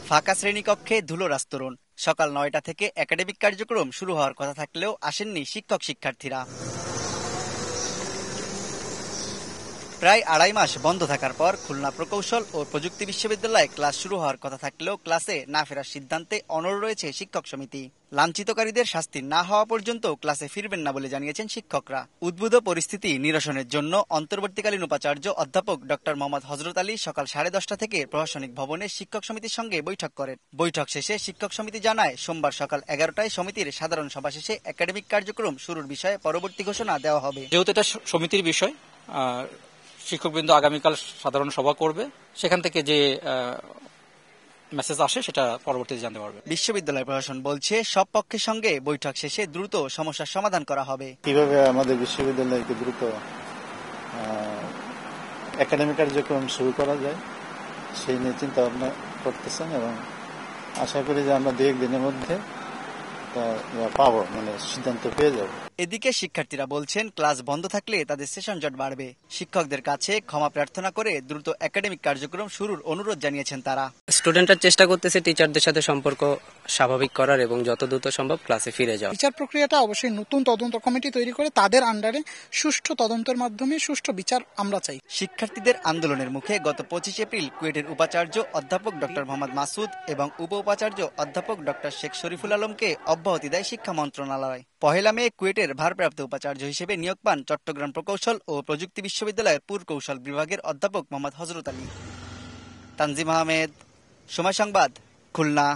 ফাঁকা শ্রেণীকক্ষে ধুলোর আস্তরণ। সকাল ৯টা থেকে একাডেমিক কার্যক্রম শুরু হওয়ার কথা থাকলেও আসেননি শিক্ষক শিক্ষার্থীরা। প্রায় আড়াই মাস বন্ধ থাকার পর খুলনা প্রকৌশল ও প্রযুক্তি বিশ্ববিদ্যালয়ে ক্লাস শুরু হওয়ার কথা থাকলেও ক্লাসে না ফেরার সিদ্ধান্তে অনড় রয়েছে শিক্ষক সমিতি। লাঞ্ছিতকারীদের শাস্তি না হওয়া পর্যন্ত ক্লাসে ফিরবেন না বলে জানিয়েছেন শিক্ষকরা। উদ্ভূত পরিস্থিতি নিরসনের জন্য অন্তর্বর্তীকালীন উপাচার্য অধ্যাপক ডক্টর মোহাম্মদ হযরত আলী সকাল 10:30 থেকে প্রশাসনিক ভবনে শিক্ষক সমিতির সঙ্গে বৈঠক করেন। বৈঠক শেষে শিক্ষক সমিতি জানায়, সোমবার সকাল 11টায় সমিতির সাধারণ সভা শেষে একাডেমিক কার্যক্রম শুরুর বিষয়ে পরবর্তী ঘোষণা দেওয়া হবে। যেহেতু এটা সমিতির বিষয়, শিক্ষকবৃন্দ আগামীকাল সাধারণ সভা করবে, সেখান থেকে যে মেসেজ আসে সেটা পরবর্তীতে জানতে পারবে। বিশ্ববিদ্যালয় প্রশাসন বলছে, সব পক্ষের সঙ্গে বৈঠক শেষে দ্রুত সমস্যার সমাধান করা হবে। কিভাবে আমাদের বিশ্ববিদ্যালয়কে দ্রুত একাডেমিক কার্যক্রম শুরু করা যায় সেই নিয়ে চিন্তা ভাবনা করতেছেন এবং আশা করি যে আমরা 2-1 দিনের মধ্যে পাবো, সিদ্ধান্ত পেয়ে যাব। এদিকে শিক্ষার্থীরা বলছেন, ক্লাস বন্ধ থাকলে তাদের সেশন জট বাড়বে। শিক্ষকদের কাছে ক্ষমা প্রার্থনা করে দ্রুত একাডেমিক কার্যক্রম শুরুর অনুরোধ জানিয়েছেন তারা। স্টুডেন্টরা চেষ্টা করতেছে টিচারদের সাথে সম্পর্ক স্বাভাবিক করার এবং যত দ্রুত সম্ভব ক্লাসে ফিরে যাওয়া। বিচার প্রক্রিয়াটা অবশ্যই নতুন তদন্ত কমিটি তৈরি করে তাদের আন্ডারে সুষ্ঠু তদন্তের মাধ্যমে সুষ্ঠু বিচার আমরা চাই। শিক্ষার্থীদের আন্দোলনের মুখে গত 25 এপ্রিল কুয়েটের উপাচার্য অধ্যাপক ডক্টর মোহাম্মদ মাসুদ এবং উপ উপাচার্য অধ্যাপক ডক্টর শেখ শরীফুল আলমকে অব্যাহতি দেয় শিক্ষা মন্ত্রণালয়। 1 মে কুয়েটের ভারপ্রাপ্ত উপাচার্য হিসেবে নিয়োগ পান চট্টগ্রাম প্রকৌশল ও প্রযুক্তি বিশ্ববিদ্যালয়ের পুরকৌশল বিভাগের অধ্যাপক মোহাম্মদ হযরত আলী। তানজিম আহমেদ, সময় সংবাদ, খুলনা।